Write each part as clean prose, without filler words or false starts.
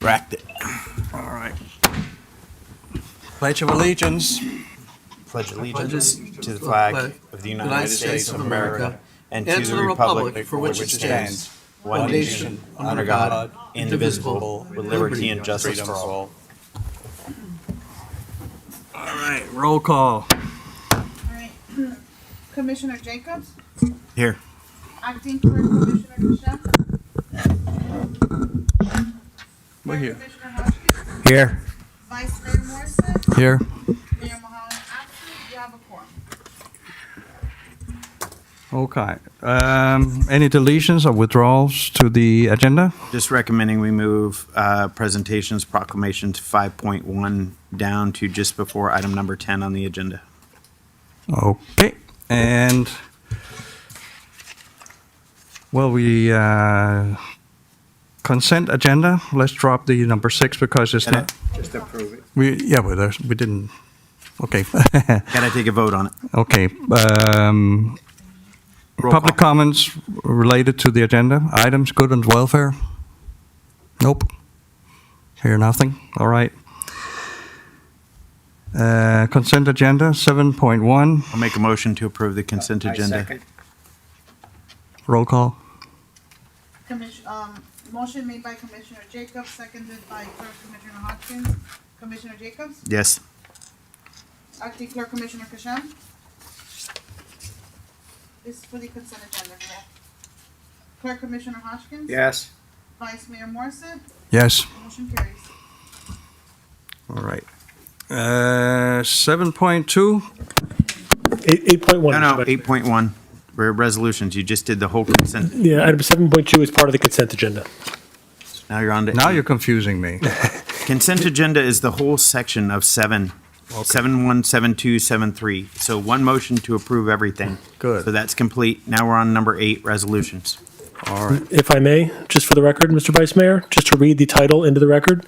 cracked it. All right. Pledge of Allegiance. Pledge allegiance to the flag of the United States of America and to the republic for which it stands, one nation, under God, indivisible, with liberty and justice for all. All right, roll call. All right. Commissioner Jacobs? Here. Acting Clerk Commissioner Michelle? We're here. Commissioner Hotchkiss? Here. Vice Mayor Morrison? Here. Mayor Mulholland absent. You have a quorum. Okay. Any deletions or withdrawals to the agenda? Just recommending we move presentations proclamation to 5.1 down to just before item number 10 on the agenda. Okay. And, well, we, consent agenda, let's drop the number 6 because it's not. Just approve it. We didn't, okay. Gotta take a vote on it. Okay. Roll Public call. comments related to the agenda, items, good and welfare? Nope. Hear nothing, all right. Consent agenda, 7.1, I'll make a motion to approve the consent agenda. roll call. Motion made by Commissioner Jacobs, seconded by Clerk Commissioner Hotchkiss. Commissioner Jacobs? Yes. Acting Clerk Commissioner Michelle? This is for the consent agenda, correct? Clerk Commissioner Hotchkiss? Yes. Vice Mayor Morrison? Yes, Motion carries. all right. 7.2, 8.1. No, 8.1. We're resolutions. You just did the whole consent. Yeah, item 7.2 is part of the consent agenda. Now you're on to now eight. you're confusing me. Consent agenda is the whole section of 7. 7.1, 7.2, 7.3. So one motion to approve everything. Good. So that's complete. Now we're on number 8, resolutions. All right, If I may, just for the record, Mr. Vice Mayor, just to read the title into the record,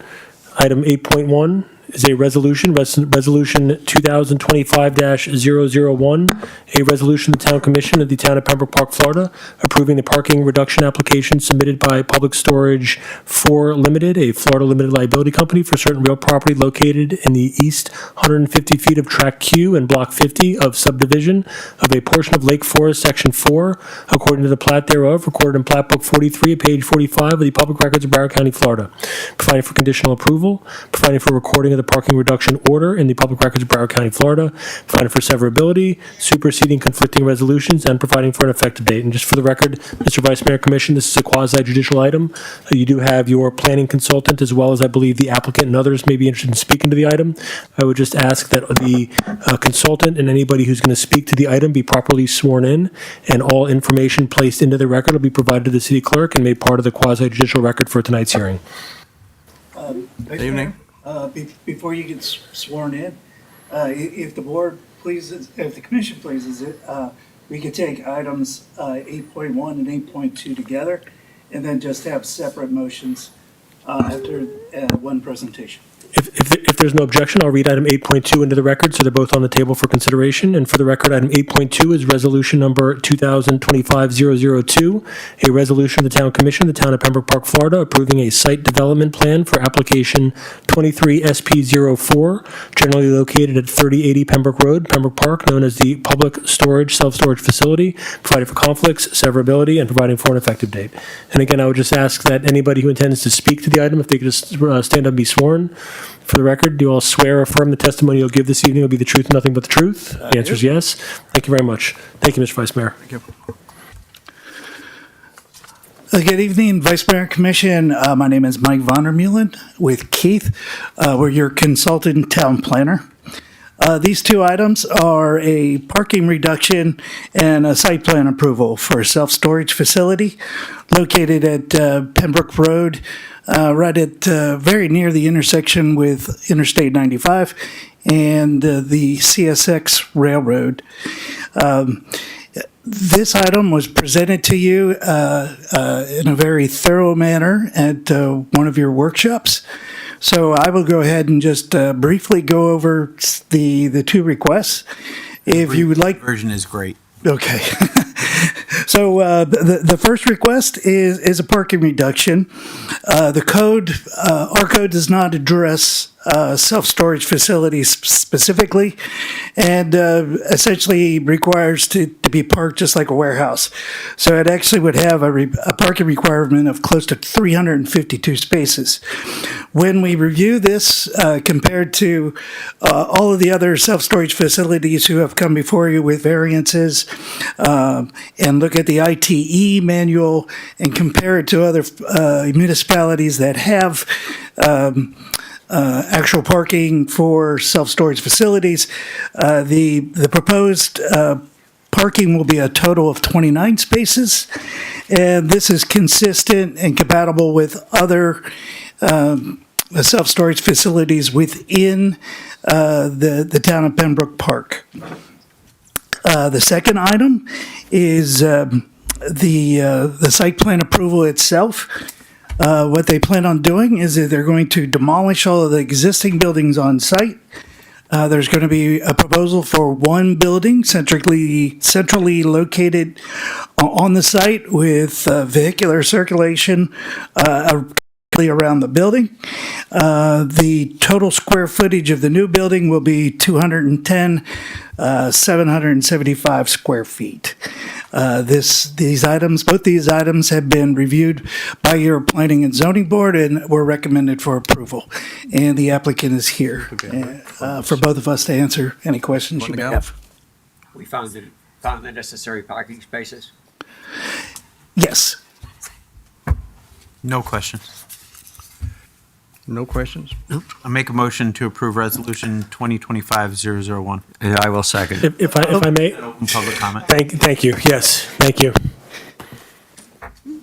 item 8.1 is a resolution, Resolution 2025-001, a resolution of the Town Commission of the Town of Pembroke Park, Florida, approving the parking reduction application submitted by Public Storage 4 Limited, a Florida limited liability company for certain real property located in the east 150 feet of Track Q and Block 50 of subdivision of a portion of Lake Forest, Section 4, according to the plat thereof, recorded in Plat Book 43, page 45 of the Public Records of Broward County, Florida, providing for conditional approval, providing for recording of the parking reduction order in the Public Records of Broward County, Florida, providing for severability, superseding conflicting resolutions, and providing for an effective date. And just for the record, Mr. Vice Mayor Commission, this is a quasi-judicial item. You do have your planning consultant, as well as I believe the applicant and others may be interested in speaking to the item. I would just ask that the consultant and anybody who's going to speak to the item be properly sworn in, and all information placed into the record will be provided to the city clerk and made part of the quasi-judicial record for tonight's hearing. good evening. Before you get sworn in, if the board pleases, if the commission pleases it, we could take items 8.1 and 8.2 together and then just have separate motions after one presentation. If there's no objection, I'll read item 8.2 into the record, so they're both on the table for consideration. And for the record, item 8.2 is resolution number 2025-002, a resolution of the Town Commission of the Town of Pembroke Park, Florida, approving a site development plan for application 23SP04, generally located at 3080 Pembroke Road, Pembroke Park, known as the Public Storage Self-Storage Facility, providing for conflicts, severability, and providing for an effective date. And again, I would just ask that anybody who intends to speak to the item, if they could just stand up and be sworn. For the record, do you all swear or affirm the testimony you'll give this evening will be the truth and nothing but the truth? The answer is yes. Thank you very much. Thank you, Mr. Vice Mayor. Thank you. Good evening, Vice Mayor Commission. My name is Mike Vondermeulen with Keith. We're your consultant town planner. These two items are a parking reduction and a site plan approval for a self-storage facility located at Pembroke Road, right at very near the intersection with Interstate 95 and the CSX Railroad. This item was presented to you in a very thorough manner at one of your workshops. So I will go ahead and just briefly go over the two requests. If you would like, Version is great. okay. So the first request is a parking reduction. The code, our code does not address self-storage facilities specifically, and essentially requires to be parked just like a warehouse. So it actually would have a parking requirement of close to 352 spaces. When we review this compared to all of the other self-storage facilities who have come before you with variances, and look at the ITE manual and compare it to other municipalities that have actual parking for self-storage facilities, the proposed parking will be a total of 29 spaces, and this is consistent and compatible with other self-storage facilities within the town of Pembroke Park. The second item is the site plan approval itself. What they plan on doing is that they're going to demolish all of the existing buildings on site. There's going to be a proposal for one building centrally located on the site with vehicular circulation around the building. The total square footage of the new building will be 775 square feet. Both these items have been reviewed by your planning and zoning board and were recommended for approval. And the applicant is here for both of us to answer any questions you may have. We found the necessary parking spaces. Yes. No questions. No questions? I make a motion to approve resolution 2025-001. And I will second. If I may, Open public comment. thank you. Yes, thank you.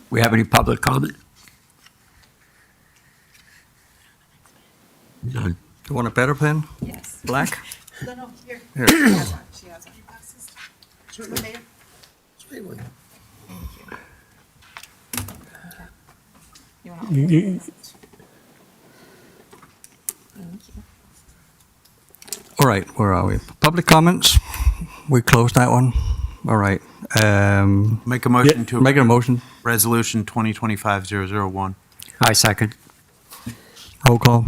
We have any public comment? None. You want a better pen? Yes. Black? No, here. Here. She has one. She has one. Mayor? You want You- All right, where are we? Public comments? We closed that one. All right. Make a motion to Making a motion. resolution 2025-001. I second. Roll call.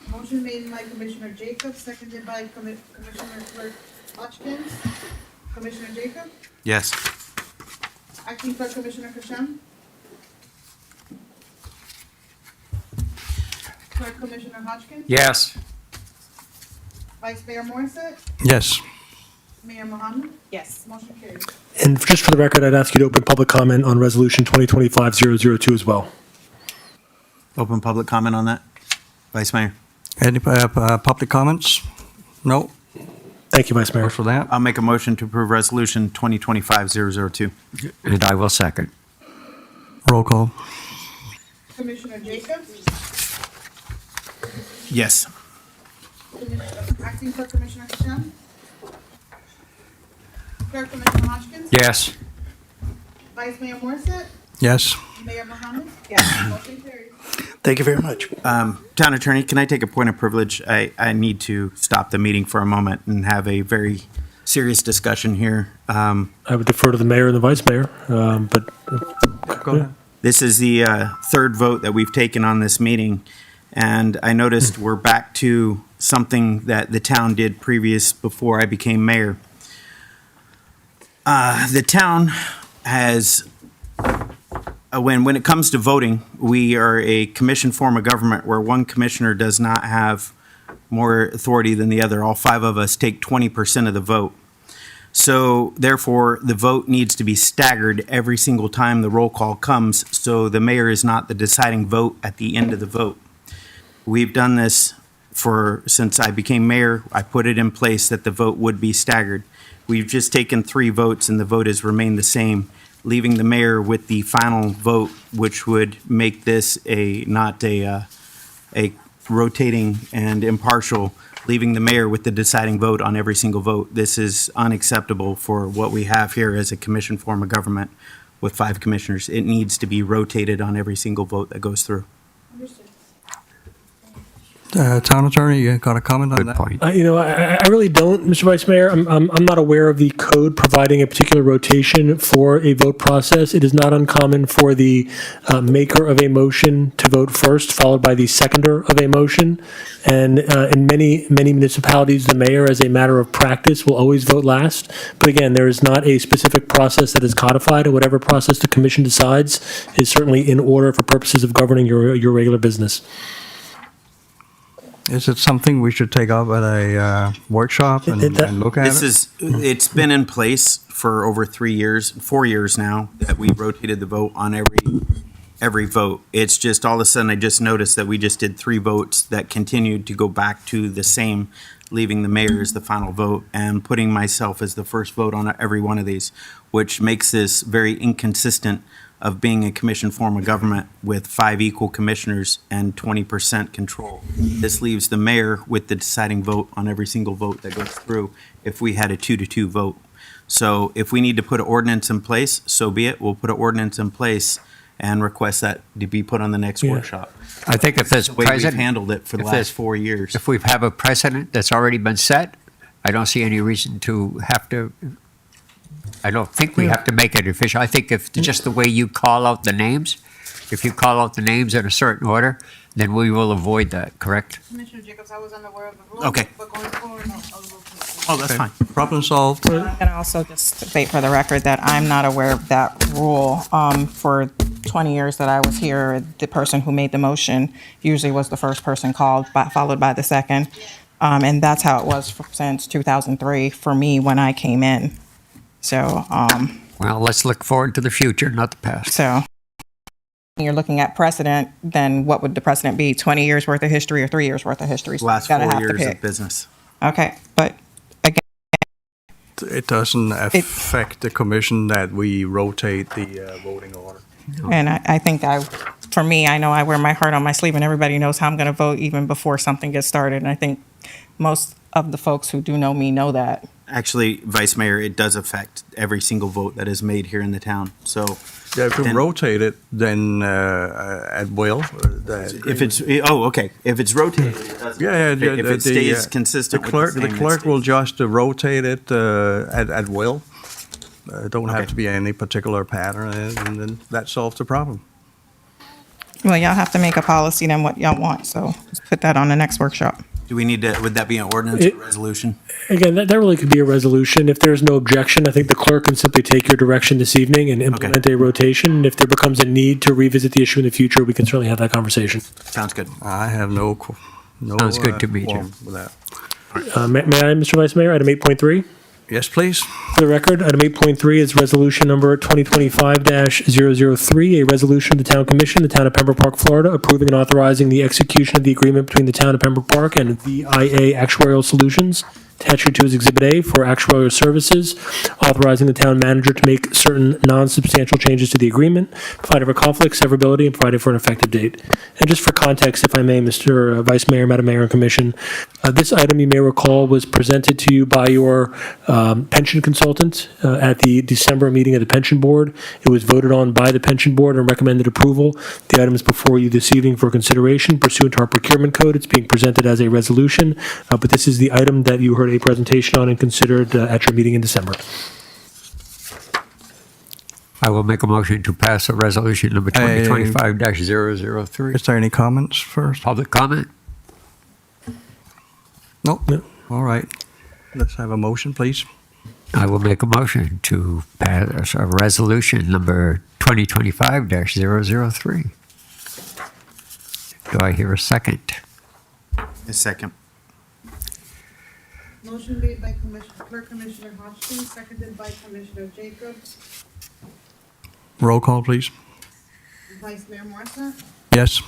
Motion made by Commissioner Jacobs, seconded by Commissioner Clerk Hodgkins. Commissioner Jacobs? Yes. Acting Clerk Commissioner Hashem? Clerk Commissioner Hodgkins? Yes. Vice Mayor Morissette? Yes. Mayor Mohammed? Yes. Motion carries. And just for the record, I'd ask you to open public comment on Resolution 2025-002 as well. Open public comment on that. Vice Mayor. Any public comments? No? Thank you, Vice Mayor. For that? I'll make a motion to approve resolution 2025-002. And I will second. Roll call. Commissioner Jacobs? Yes. Acting Clerk Commissioner Hashem? Clerk Commissioner Hodgkins? Yes. Vice Mayor Morissette? Yes. Mayor Mohammed? Yes. Motion carries. Thank you very much. Town Attorney, can I take a point of privilege? I need to stop the meeting for a moment and have a very serious discussion here. I would defer to the mayor and the vice mayor, but Go ahead. This is the third vote that we've taken on this meeting, and I noticed we're back to something that the town did before I became mayor. The town has, when it comes to voting, we are a commission form of government where one commissioner does not have more authority than the other. All five of us take 20% of the vote. So therefore, the vote needs to be staggered every single time the roll call comes, so the mayor is not the deciding vote at the end of the vote. We've done this since I became mayor. I put it in place that the vote would be staggered. We've just taken 3 votes and the vote has remained the same, leaving the mayor with the final vote, which would make this not a rotating and impartial, leaving the mayor with the deciding vote on every single vote. This is unacceptable for what we have here as a commission form of government with 5 commissioners. It needs to be rotated on every single vote that goes through. Understood. Town Attorney, you got a comment on Good that? point. I really don't, Mr. Vice Mayor. I'm not aware of the code providing a particular rotation for a vote process. It is not uncommon for the maker of a motion to vote first, followed by the seconder of a motion. And in many municipalities, the mayor, as a matter of practice, will always vote last. But again, there is not a specific process that is codified, and whatever process the commission decides is certainly in order for purposes of governing your regular business. Is it something we should take up at a workshop and look at it? It's been in place for over 4 years now, that we rotated the vote on every vote. It's just all of a sudden, I just noticed that we just did 3 votes that continued to go back to the same, leaving the mayor as the final vote and putting myself as the first vote on every one of these, which makes this very inconsistent of being a commission form of government with 5 equal commissioners and 20% control. This leaves the mayor with the deciding vote on every single vote that goes through if we had a 2-2 vote. So if we need to put an ordinance in place, so be it. We'll put an ordinance in place and request that to be put on the next workshop. I think if there's The way we've precedent, handled it for the if there's- last 4 years. if we have a precedent that's already been set, I don't see any reason to have to, I don't think we have to make it official. I think if just the way you call out the names, if you call out the names in a certain order, then we will avoid that, correct? Commissioner Jacobs, I was unaware of the rule. Okay. But going forward, I'll vote for Oh, that's fine. Problem solved. I'm going to also just state for the record that I'm not aware of that rule. For 20 years that I was here, the person who made the motion usually was the first person called, followed by the second. And that's how it was since 2003 for me when I came in. So, Well, let's look forward to the future, not the past. when you're looking at precedent, then what would the precedent be? 20 years worth of history or 3 years worth of history? So Last you gotta 4 have to years of pick. business. Okay, but again, It doesn't affect the commission that we rotate the voting order. and I think for me, I know I wear my heart on my sleeve, and everybody knows how I'm going to vote even before something gets started. And I think most of the folks who do know me know that. Actually, Vice Mayor, it does affect every single vote that is made here in the town. So Yeah, if we Then- rotate it, then at will. if it's, okay, if it's rotated, it doesn't. Yeah, If it stays consistent the with clerk, the the same, it clerk will stays. just rotate it at will. Don't have Okay. to be any particular pattern, and then that solves the problem. Well, y'all have to make a policy then what y'all want. So let's put that on the next workshop. Do we need to, would that be an ordinance or resolution? Again, that really could be a resolution. If there's no objection, I think the clerk can simply take your direction this evening and implement a rotation. And if there becomes a need to revisit the issue in the future, we can certainly have that conversation. Sounds good. I have no Sounds good to me, qualm Jim. with that. May I, Mr. Vice Mayor, item 8.3? Yes, please. For the record, item 8.3 is resolution number 2025-003, a resolution of the Town Commission, the Town of Pembroke Park, Florida, approving and authorizing the execution of the agreement between the Town of Pembroke Park and VIA Actuarial Solutions, attached to as Exhibit A for actuarial services, authorizing the town manager to make certain non-substantial changes to the agreement, provided for conflict, severability, and provided for an effective date. And just for context, if I may, Mr. Vice Mayor, Madam Mayor, and Commission, this item, you may recall, was presented to you by your pension consultant at the December meeting of the Pension Board. It was voted on by the Pension Board and recommended approval. The item is before you this evening for consideration pursuant to our procurement code. It's being presented as a resolution, but this is the item that you heard a presentation on and considered at your meeting in December. I will make a motion to pass a resolution number 2025-003. Is there any comments first? Public comment? Nope. No. All right. Let's have a motion, please. I will make a motion to pass a resolution number 2025-003. Do I hear a second? A second. Motion made by Commissioner Hodgson, seconded by Commissioner Jacobs. Roll call, please. Vice Mayor Morrison, Yes.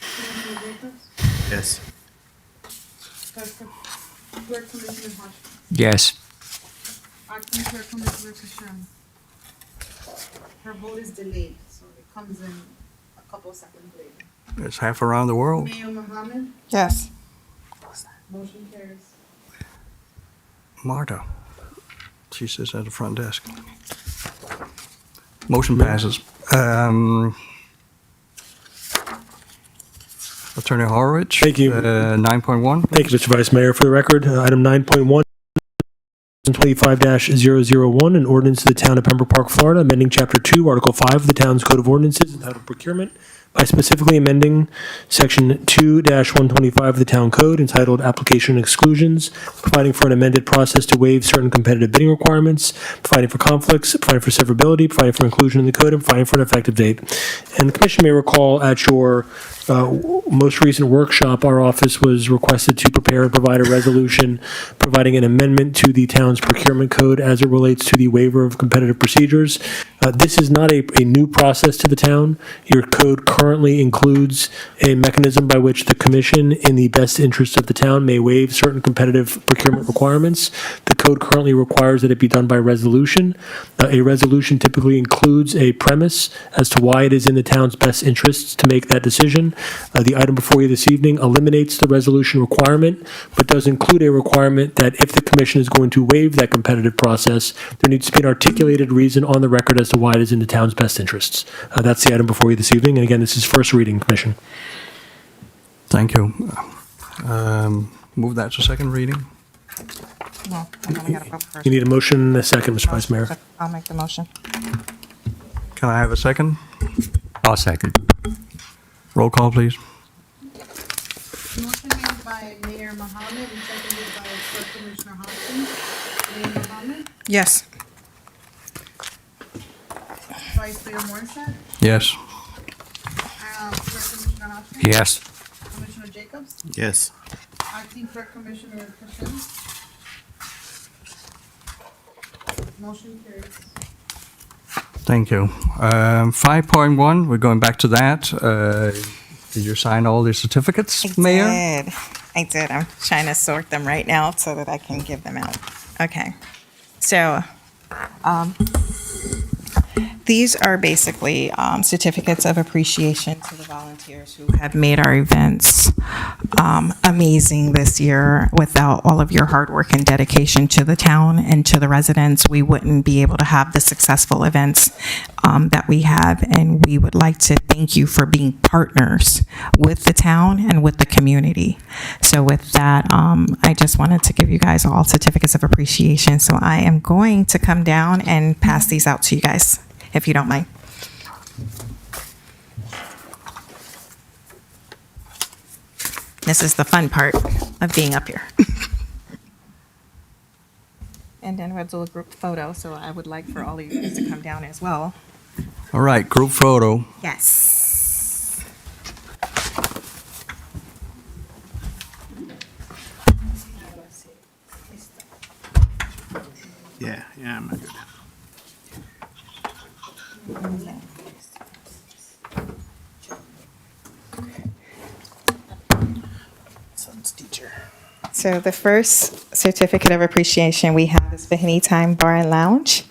Commissioner Jacobs, Yes. Clerk Commissioner Hodgson, Yes. Acting Clerk Commissioner Kisham. Her vote is delayed, so it comes in a couple of seconds later. It's half around the world. Mayor Mohammed, Yes. motion carries. Marta. She sits at the front desk. Motion passes. Attorney Horowitz. Thank you. 9.1. Thank you, Mr. Vice Mayor. For the record, item 9.1, 25-001, an ordinance to the town of Pembroke Park, Florida, amending Chapter 2, Article 5 of the town's Code of Ordinances entitled Procurement by specifically amending Section 2-125 of the Town Code entitled Application Exclusions, providing for an amended process to waive certain competitive bidding requirements, providing for conflicts, providing for severability, providing for inclusion in the code, and providing for an effective date. And the commission may recall at your most recent workshop, our office was requested to prepare and provide a resolution providing an amendment to the town's procurement code as it relates to the waiver of competitive procedures. This is not a new process to the town. Your code currently includes a mechanism by which the commission, in the best interest of the town, may waive certain competitive procurement requirements. The code currently requires that it be done by resolution. A resolution typically includes a premise as to why it is in the town's best interests to make that decision. The item before you this evening eliminates the resolution requirement, but does include a requirement that if the commission is going to waive that competitive process, there needs to be an articulated reason on the record as to why it is in the town's best interests. That's the item before you this evening, and again, this is first reading, Commission. Thank you. Move that to second reading. Well, I'm gonna gotta vote first. You need a motion and a second, Mr. Vice Mayor. I'll make the motion. Can I have a second? I'll second. Roll call, please. Motion made by Mayor Mohammed and seconded by Clerk Commissioner Hopkins. Mayor Mohammed, Yes. Vice Mayor Morissette, Yes. Clerk Commissioner Hopkins. Yes. Commissioner Jacobs, Yes. Acting Clerk Commissioner Christian. Motion carries. Thank you. 5.1, we're going back to that. Did you sign all the certificates, Mayor? I did. I'm trying to sort them right now so that I can give them out. Okay. So, these are basically certificates of appreciation to the volunteers who have made our events amazing this year. Without all of your hard work and dedication to the town and to the residents, we wouldn't be able to have the successful events that we have. And we would like to thank you for being partners with the town and with the community. So with that, I just wanted to give you guys all certificates of appreciation. So I am going to come down and pass these out to you guys, if you don't mind. This is the fun part of being up here. And then we'll do a group photo, so I would like for all of you guys to come down as well. All right, group photo. Yes. Yeah, I'm good. Son's teacher. So the first certificate of appreciation we have is for Anytime Bar and Lounge.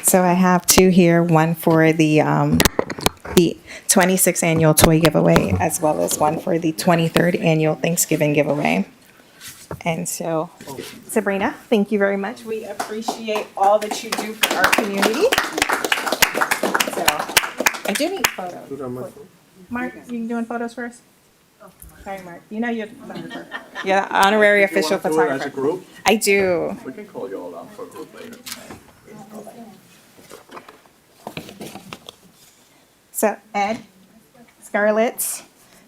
So I have two here, one for the 26th annual toy giveaway, as well as one for the 23rd annual Thanksgiving giveaway. And so, Sabrina, thank you very much. We appreciate all that you do for our community. So, I do need photos. Mark, you doing photos for us? Sorry, Mark. You know you're the photographer. Yeah, honorary official photographer. As a group, I do. we can call you all out for a group later. So, Ed, Scarlett,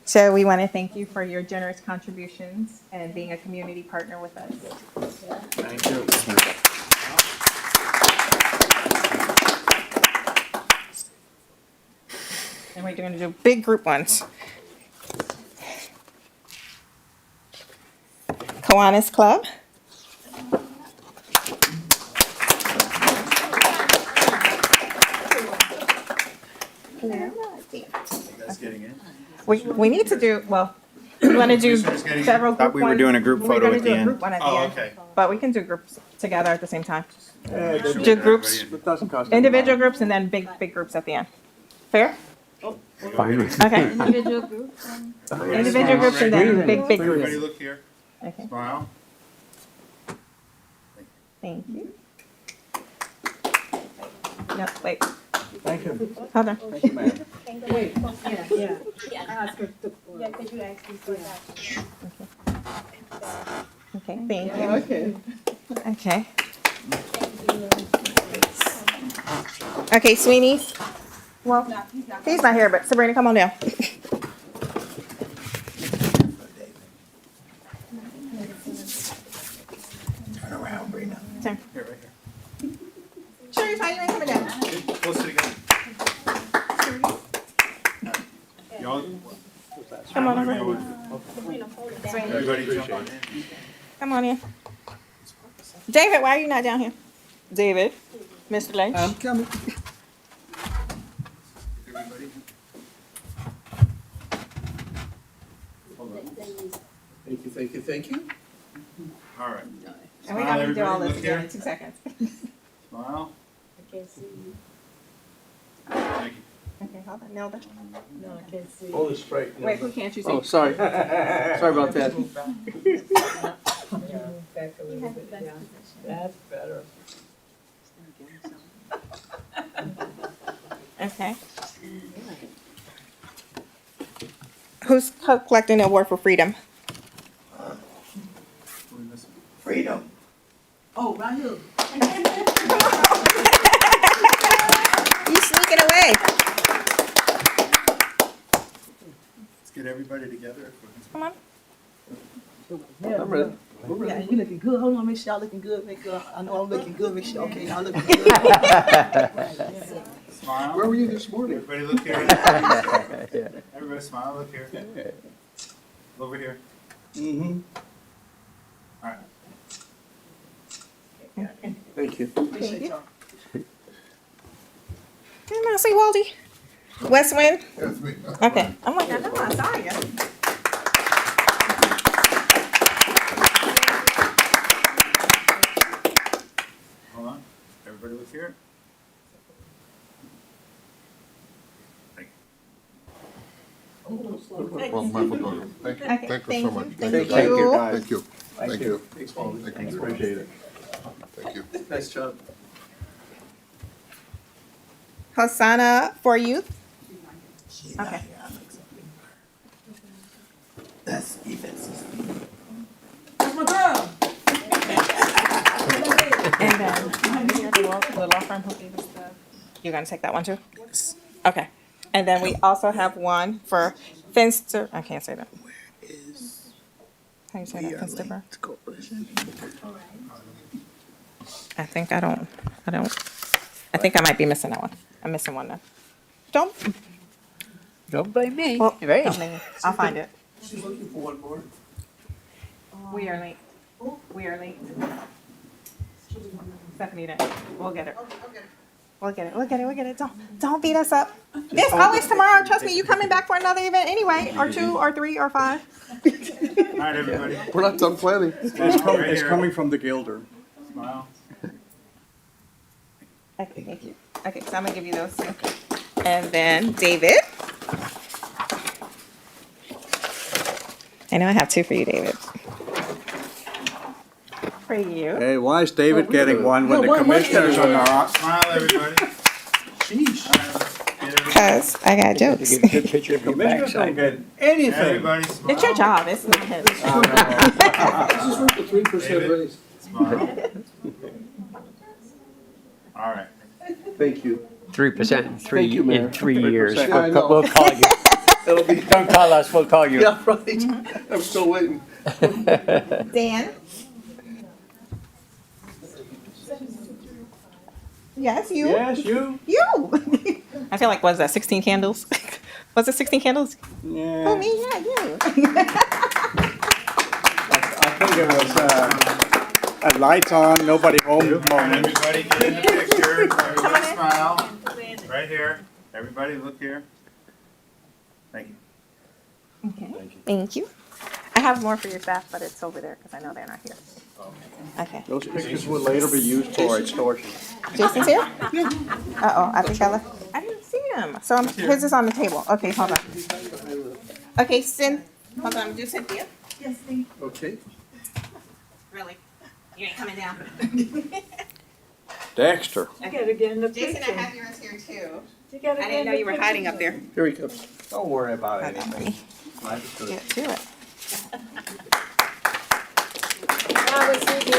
so we want to thank you for your generous contributions and being a community partner with us. Thank you. And we're going to do big group ones. Kiwanis Club. We need to do, well, we want to do several group Thought we were ones. doing a group We're photo gonna at do the a end. group one at the Oh, end. okay. But we can do groups together at the same time. Do groups, It doesn't cost any individual money. groups, and then big groups at the end. Fair? Fine with me. Okay. Individual groups and then big Everybody groups. look here. Okay, Smile. thank you. No, wait. Thank you. Hold on. Thank you, ma'am. Okay, thank you. Okay. Okay, Sweeney. Well, he's not here, but Sabrina, come on down. Turn around, Brina. Turn. Sure, how you ain't coming down? Closer together. Y'all, Come on over. everybody jump on in. Come on in. David, why are you not down here? David, Mr. Lynch. I'm coming. Thank you, thank you, thank you. All right. And we have to do all this Look again here. in 2 seconds. Smile. I can't see you. Thank you. Okay, hold on, Nelda. No, I can't see you. Hold it straight. Wait, who can't you see? Oh, sorry. Sorry about that. Back a little bit, yeah. That's better. Okay. Who's collecting the award for freedom? Freedom. Oh, right here. You sneaking away. Let's get everybody together. Come on. I'm ready. Yeah, you looking good. Hold on, make sure y'all looking good. Make sure, I know I'm looking good. Make sure, okay, y'all looking good. Smile. Where were you this morning? Everybody look here. Everybody smile, look here. Over here. Mm-hmm. All right. Thank you. Appreciate y'all. Come on, say Waldy. West Wind? Okay. I'm like, I know, I saw you. Hold on. Everybody look here. Thank Well, my photographer. Thank you. Okay, Thank you so much. Thank Thank you. you. Thank you. Thank you. Thanks, Paul. Thank you. Appreciate it. Thank you. Nice job. Hosanna for Youth? Okay. That's defense. That's my girl. And then, the law firm who gave us the. You're gonna take that one too? Okay. And then we also have one for Finster, I can't say that. How you say that, Finster? I think I think I might be missing that one. I'm missing one now. Don't blame me. Well, Right. I'll find it. She's looking for one more. We are late. We are late. Stephanie, then. We'll get it. We'll get it. We'll get it. We'll get it. Don't beat us up. There's always tomorrow. Trust me, you coming back for another event anyway, or 2 or 3 or 5. All right, everybody. We're not done planning. Smile right here. coming from the Gilder. Smile. Okay, thank you. Okay, so I'm gonna give you those two. And then David. I know I have 2 for you, David. For you. Hey, why is David getting one when the commissioners are not? Smile, everybody. Sheesh. All right, let's get everybody. Because I got jokes. Get a good picture of your Commissioners don't backside. get anything. Everybody smile. It's your job. It's not his. This is worth the 3% raise. Smile. All right. Thank you. 3% in three, Thank you, Mayor. in 3 years. 3%. I know. We'll call you. It'll be. Don't call us, we'll call you. Yeah, right. I'm still waiting. Dan? Yes, you. Yes, you? You. I feel like, was that 16 candles? Was it 16 candles? Oh, Yeah. me, yeah, you. I think it was a lights on, nobody home All right, moment. everybody get in the picture. Everybody smile. Right here. Everybody look here. Thank you. Okay. Thank you. I have more for your staff, but it's over there because I know they're not here. Okay. Those pictures will later be used for extortion. Jason's here? Uh-oh, I think I left. I didn't see him. So his is on the table. Okay, hold on. Okay, hold on, do Cynthia. Yes, thank you. Okay. Really? You ain't coming down. Dexter. You gotta get in the Jason, I picture. have yours here too. You gotta I get didn't in know the you were picture. hiding up there. Here he comes. Don't worry about Hold on, let anything. me I just get to it. I was thinking,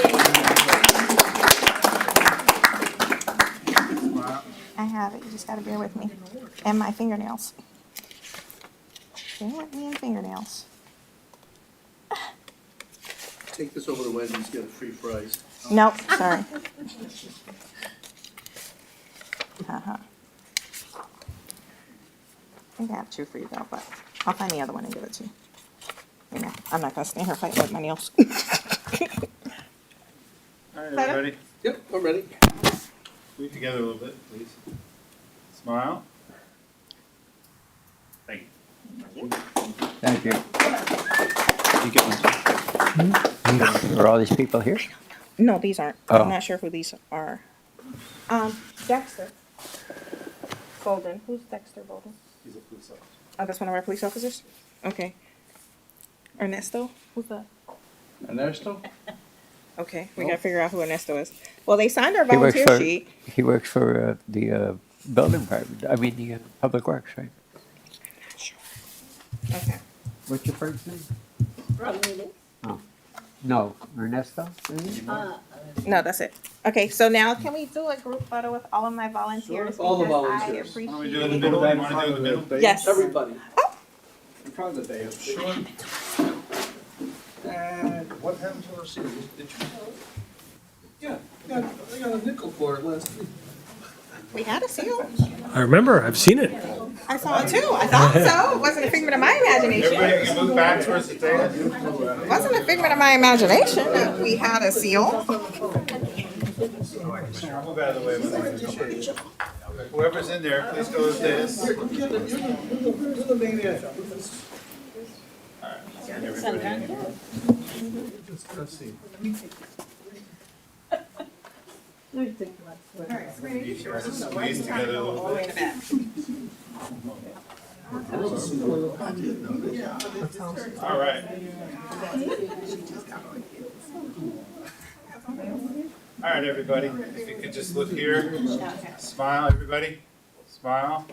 I have it, you just gotta bear with me. And my fingernails. Bear with me and fingernails. Take this over to Wendy's, get a free fries. Nope, sorry. Uh-huh. I think I have two for you though, but I'll find the other one and give it to you. You know, I'm not gonna stand here fighting with my nails. All right, everybody, Yep, I'm ready. squeeze together a little bit, please. Smile. Thank you. Thank you. You get one. Are all these people here? No, these aren't. Oh. I'm not sure who these are. Dexter. Bolden. Who's Dexter Bolden? He's a police officer. Oh, that's one of our police officers? Okay. Ernesto? Who's that? Ernesto? Okay, we gotta figure out who Ernesto is. Well, they signed our He works volunteer for, sheet. he works for the building department, I mean, the Public Works, right? Okay. What's your first name? Ramirez. No, Ernesto? No, that's it. Okay, so now can we do a group photo with all of my volunteers? All the Because volunteers. I Why don't we do it in the appreciate middle? You wanna do it in the middle? Yes. Everybody. In front of the day. Sure. And what happened to our series? Did you? Yeah, I got a nickel for it last week. We had a seal. I remember, I've seen it. I saw it too. I thought so. It wasn't a figment of my imagination. Everybody can move back towards the table. It wasn't a figment of my imagination that we had a seal. Move out of the way. Whoever's in there, please go with this. Squeeze together a little bit. All right. All right, everybody, if you could just look here, smile, everybody, smile.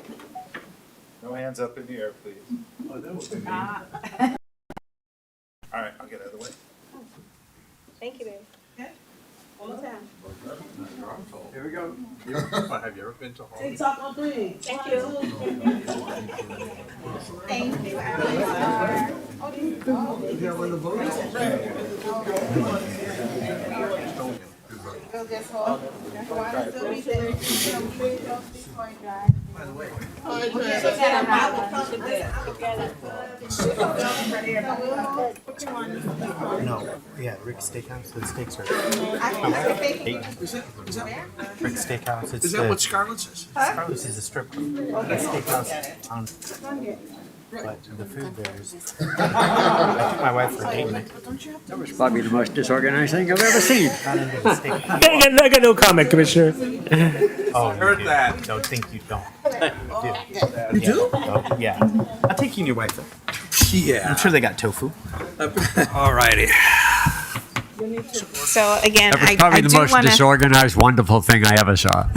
No hands up in the air, please. All right, I'll get out of the way. Thank you, baby. Here we go. Have you ever been to Harlem? Top on three. Thank you. Thank you. We'll just hold. One, two, three, before I drive. No, yeah, Rick's Steakhouse, the steaks are. I Rick's Steakhouse, it's Is that what Scarlett's is? Scarlett's is a strip club. Steakhouse on, but the food there is. I took my wife for a date night. That was probably the most disorganized thing I've ever seen. Not into the steak. I got no comment, Commissioner. Oh, heard that. No, think you don't. You do? Oh, yeah. I'm taking your wife. Yeah. I'm sure they got tofu. All righty. So again, That was probably the most disorganized, wonderful thing I ever saw.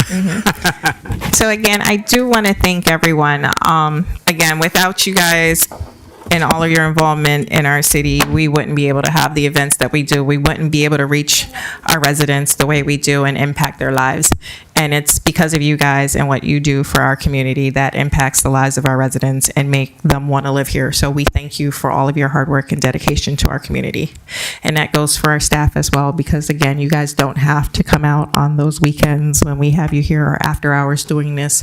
So again, I do want to thank everyone. Again, without you guys and all of your involvement in our city, we wouldn't be able to have the events that we do. We wouldn't be able to reach our residents the way we do and impact their lives. And it's because of you guys and what you do for our community that impacts the lives of our residents and make them want to live here. So we thank you for all of your hard work and dedication to our community. And that goes for our staff as well, because again, you guys don't have to come out on those weekends when we have you here or after hours doing this,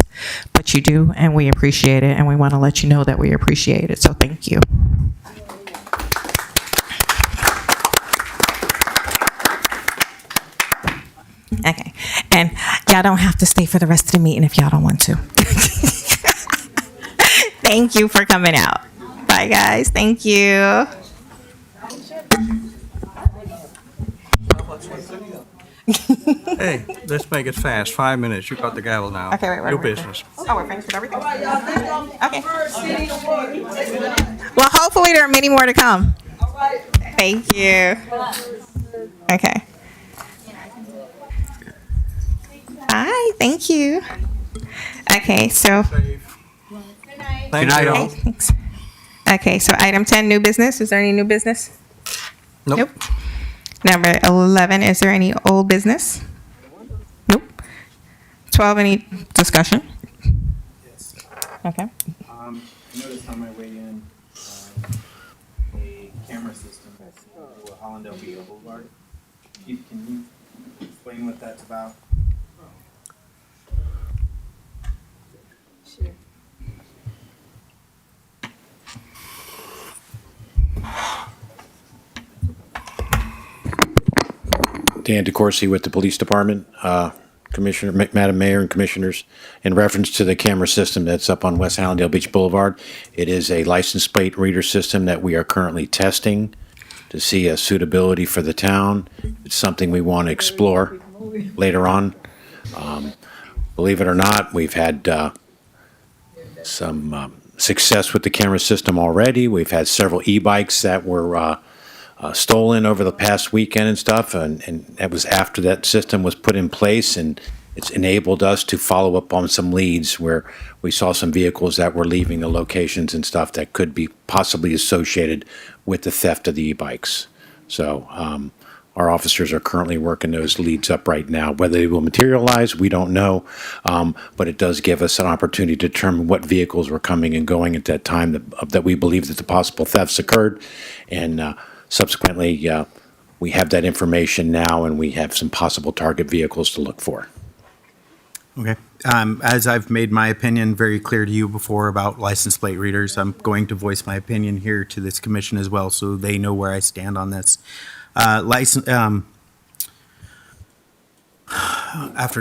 but you do, and we appreciate it, and we want to let you know that we appreciate it. So thank you. Okay, and y'all don't have to stay for the rest of the meeting if y'all don't want to. Thank you for coming out. Bye, guys. Thank you. Hey, let's make it fast. 5 minutes. You got the gavel now. Okay, wait. Your business. Oh, we're finished with everything? Okay. Well, hopefully there are many more to come. Thank you. Okay. Hi, thank you. Okay, so, Good night, all. thanks. Okay, so item 10, new business. Is there any new business? Nope. Number 11, is there any old business? Nope. 12, any discussion? Okay. I noticed on my way in, a camera system to Hollandale Beach Boulevard. Keith, can you explain what that's about? Dan DeCoursey with the Police Department. Commissioner, Madam Mayor and Commissioners, in reference to the camera system that's up on West Hallandale Beach Boulevard, it is a license plate reader system that we are currently testing to see a suitability for the town. It's something we want to explore later on. Believe it or not, we've had some success with the camera system already. We've had several e-bikes that were stolen over the past weekend and stuff, and that was after that system was put in place, and it's enabled us to follow up on some leads where we saw some vehicles that were leaving the locations and stuff that could be possibly associated with the theft of the e-bikes. So our officers are currently working those leads up right now. Whether they will materialize, we don't know, but it does give us an opportunity to determine what vehicles were coming and going at that time that we believe that the possible thefts occurred, and subsequently, we have that information now, and we have some possible target vehicles to look for. Okay. As I've made my opinion very clear to you before about license plate readers, I'm going to voice my opinion here to this commission as well, so they know where I stand on this. After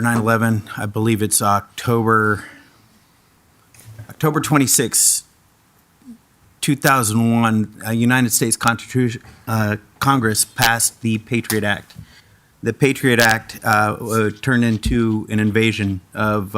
9/11, I believe it's October 26, 2001, United States Congress passed the Patriot Act. The Patriot Act turned into an invasion of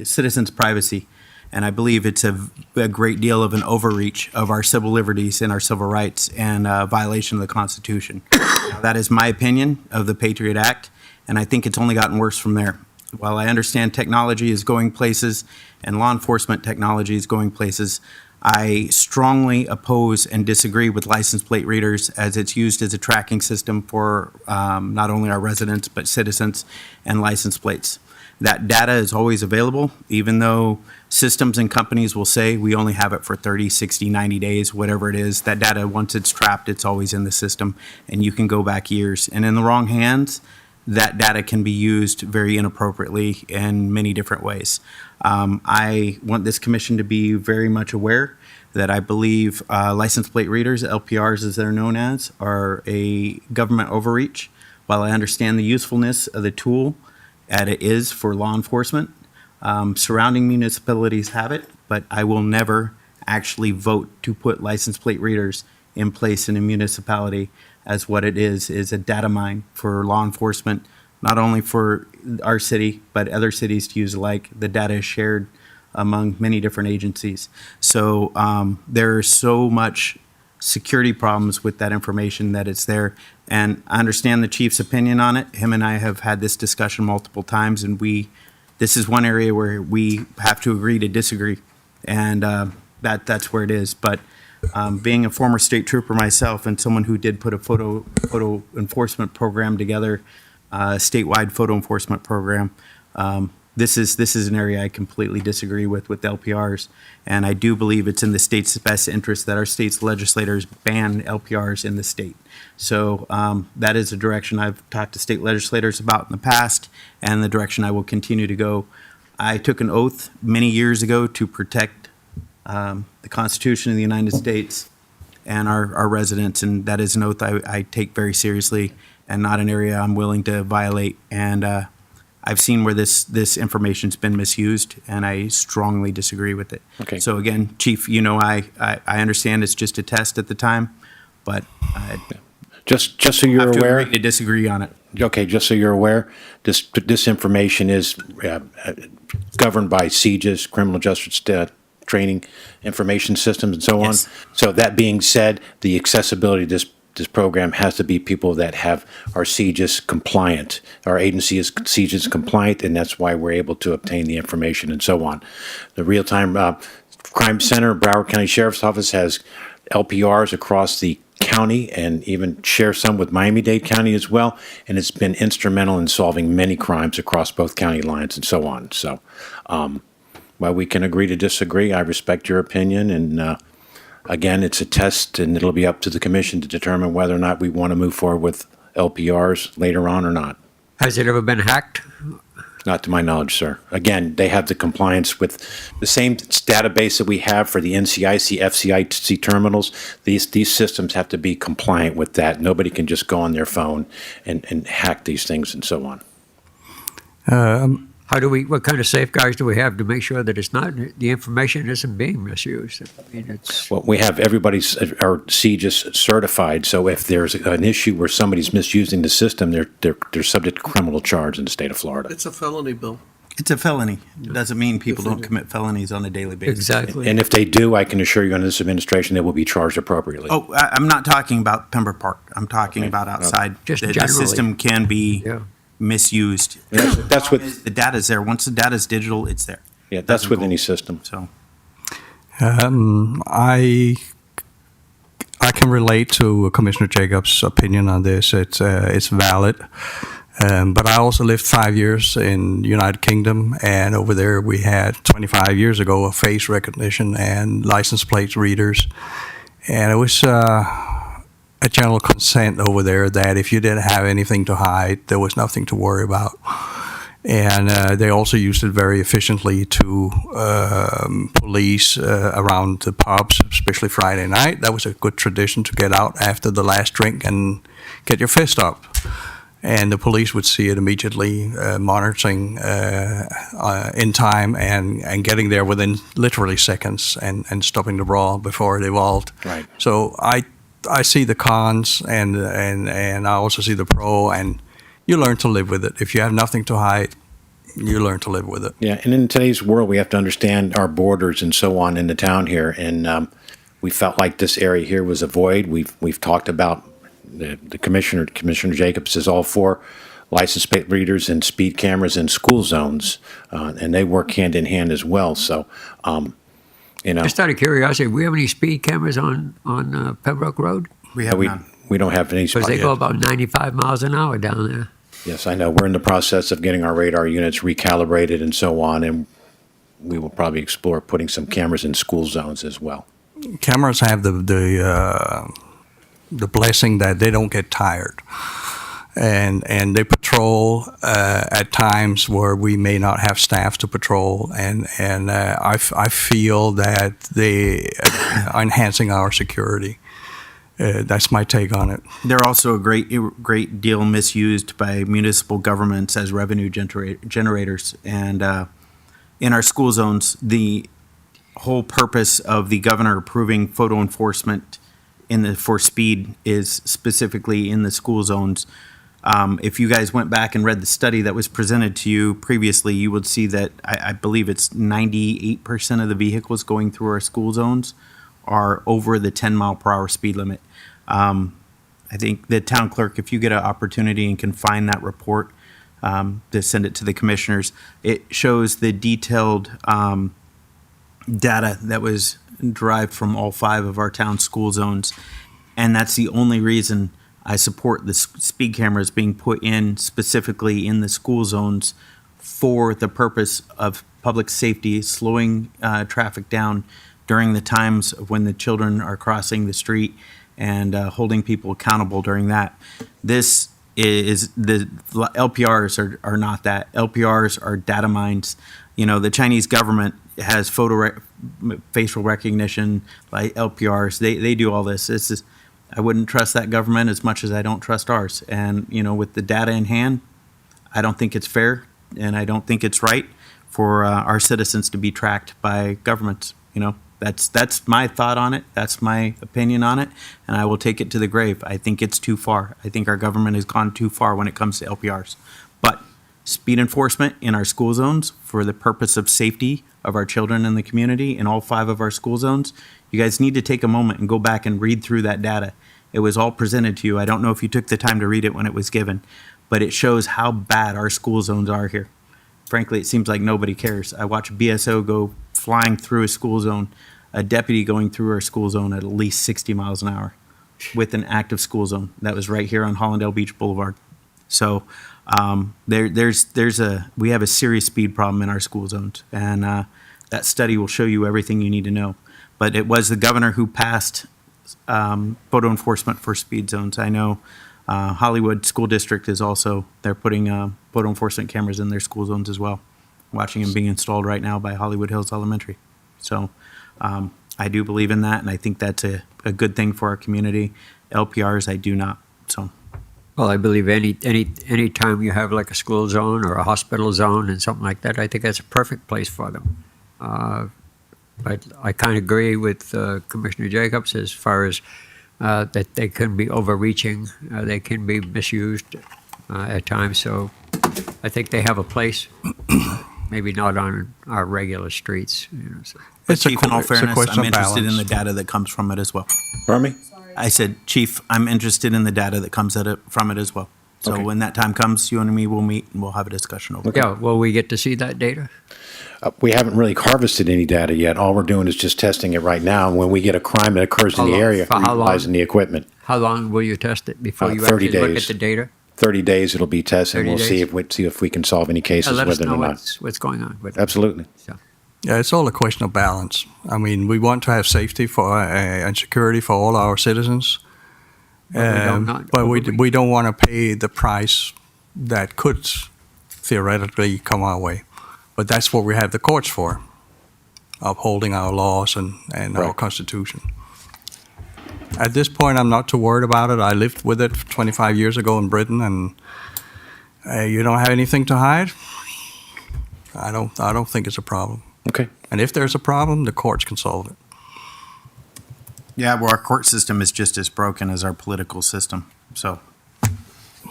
citizens' privacy, and I believe it's a great deal of an overreach of our civil liberties and our civil rights and violation of the Constitution. Now, that is my opinion of the Patriot Act, and I think it's only gotten worse from there. While I understand technology is going places and law enforcement technology is going places, I strongly oppose and disagree with license plate readers as it's used as a tracking system for not only our residents but citizens and license plates. That data is always available, even though systems and companies will say we only have it for 30, 60, 90 days, whatever it is. That data, once it's trapped, it's always in the system, and you can go back years. And in the wrong hands, that data can be used very inappropriately in many different ways. I want this commission to be very much aware that I believe license plate readers, LPRs as they're known as, are a government overreach. While I understand the usefulness of the tool, as it is for law enforcement, surrounding municipalities have it, but I will never actually vote to put license plate readers in place in a municipality, as what it is a data mine for law enforcement, not only for our city, but other cities to use alike. The data is shared among many different agencies. So there's so much security problems with that information that it's there. And I understand the chief's opinion on it. Him and I have had this discussion multiple times, and this is one area where we have to agree to disagree. And that's where it is. But being a former state trooper myself and someone who did put a photo enforcement program together, a statewide photo enforcement program, this is an area I completely disagree with LPRs, and I do believe it's in the state's best interest that our state's legislators ban LPRs in the state. So that is a direction I've talked to state legislators about in the past, and the direction I will continue to go. I took an oath many years ago to protect the Constitution of the United States and our residents, and that is an oath I take very seriously and not an area I'm willing to violate. And I've seen where this information's been misused, and I strongly disagree with it. Okay. So again, Chief, I understand it's just a test at the time, but I Just so you're have to aware. agree to disagree on it. Okay, just so you're aware, this information is governed by CJIS, Criminal Justice Training Information Systems, and so on. Yes. So that being said, the accessibility of this this program has to be people that are CGIS compliant. Our agency is CGIS compliant, and that's why we're able to obtain the information and so on. The Real-Time Crime Center, Broward County Sheriff's Office has LPRs across the county and even share some with Miami-Dade County as well. And it's been instrumental in solving many crimes across both county lines and so on. So while we can agree to disagree, I respect your opinion. And again, it's a test, and it'll be up to the commission to determine whether or not we want to move forward with LPRs later on or not. Has it ever been hacked? Not to my knowledge, sir. Again, they have the compliance with the same database that we have for the NCIC, FCIC terminals. These systems have to be compliant with that. Nobody can just go on their phone and hack these things and so on. What kind of safeguards do we have to make sure that the information isn't being misused? I mean, it's. Well, we have everybody's are CGIS certified, so if there's an issue where somebody's misusing the system, they're subject to criminal charge in the state of Florida. It's a felony, Bill. It's a felony. It doesn't mean people don't commit felonies on a daily basis. Exactly. And if they do, I can assure you under this administration, they will be charged appropriately. Oh, I'm not talking about Pembroke Park. I'm talking about outside. Just The generally. system can be misused. That's what. The data's there. Once the data's digital, it's there. Yeah, that's with any system. So I can relate to Commissioner Jacobs' opinion on this. It's valid. But I also lived 5 years in United Kingdom, and over there we had 25 years ago a face recognition and license plate readers, and it was a general consent over there that if you didn't have anything to hide, there was nothing to worry about. And they also used it very efficiently to police around the pubs, especially Friday night. That was a good tradition to get out after the last drink and get your fist up. And the police would see it immediately, monitoring in time and getting there within literally seconds and stopping the brawl before it evolved. Right. So I see the cons and I also see the pro, and you learn to live with it. If you have nothing to hide, you learn to live with it. Yeah, and in today's world, we have to understand our borders and so on in the town here. And we felt like this area here was a void. We've talked about the Commissioner Jacobs is all for license plate readers and speed cameras in school zones, and they work hand in hand as well. So, Just out of curiosity, do we have any speed cameras on Pembroke Road? we have none. we don't have any. Because they go about 95 miles an hour down there. Yes, I know. We're in the process of getting our radar units recalibrated and so on, and we will probably explore putting some cameras in school zones as well. Cameras have the blessing that they don't get tired, and they patrol at times where we may not have staff to patrol, and I feel that they are enhancing our security. That's my take on it. They're also a great deal misused by municipal governments as revenue generators. And in our school zones, the whole purpose of the governor approving photo enforcement for speed is specifically in the school zones. If you guys went back and read the study that was presented to you previously, you would see that I believe it's 98% of the vehicles going through our school zones are over the 10 mile per hour speed limit. I think the town clerk, if you get an opportunity and can find that report, to send it to the commissioners, it shows the detailed data that was derived from all 5 of our town school zones. And that's the only reason I support the speed cameras being put in specifically in the school zones for the purpose of public safety, slowing traffic down during the times of when the children are crossing the street and holding people accountable during that. This is the LPRs are not that. LPRs are data mines. You know, the Chinese government has facial recognition like LPRs. They do all this. I wouldn't trust that government as much as I don't trust ours. And, you know, with the data in hand, I don't think it's fair, and I don't think it's right for our citizens to be tracked by governments. You know, that's my thought on it. That's my opinion on it, and I will take it to the grave. I think it's too far. I think our government has gone too far when it comes to LPRs. But speed enforcement in our school zones for the purpose of safety of our children in the community in all 5 of our school zones, you guys need to take a moment and go back and read through that data It was all presented to you. I don't know if you took the time to read it when it was given, but it shows how bad our school zones are here. Frankly, it seems like nobody cares. I watch BSO go flying through a school zone, a deputy going through our school zone at least 60 miles an hour with an active school zone. That was right here on Hollandale Beach Boulevard. So we have a serious speed problem in our school zones, and that study will show you everything you need to know. But it was the governor who passed photo enforcement for speed zones. I know Hollywood School District is also, they're putting photo enforcement cameras in their school zones as well, watching them being installed right now by Hollywood Hills Elementary. So I do believe in that, and I think that's a good thing for our community. LPRs, I do not, so. Well, I believe any time you have like a school zone or a hospital zone and something like that, I think that's a perfect place for them. But I kind of agree with Commissioner Jacobs as far as that they can be overreaching, they can be misused at times. So I think they have a place, maybe not on our regular streets. You know, so. Chief, in all fairness, question I'm of interested in balance. the data that comes from it as well. Pardon me? I said, Chief, I'm interested in the data that comes from it as well. So Okay. when that time comes, you and me will meet and we'll have a discussion over it. Yeah, will we get to see that data? We haven't really harvested any data yet. All we're doing is just testing it right now. And when we get a crime that occurs in How the long- area, for how long? utilizing the equipment. How long will you test it before you 30 actually look at days. the data? 30 days it'll be tested. 30 We'll see days. if we can solve any cases Let us with it know or not. what's going on with it. Absolutely. So. Yeah, it's all a question of balance. I mean, we want to have safety for and security for all our citizens, but we don't want to pay the price that could theoretically come our way. But that's what we have the courts for, upholding our laws and our Right. Constitution. At this point, I'm not too worried about it. I lived with it 25 years ago in Britain, and you don't have anything to hide. I don't think it's a problem. Okay. And if there's a problem, the courts can solve it. Yeah, well, our court system is just as broken as our political system. So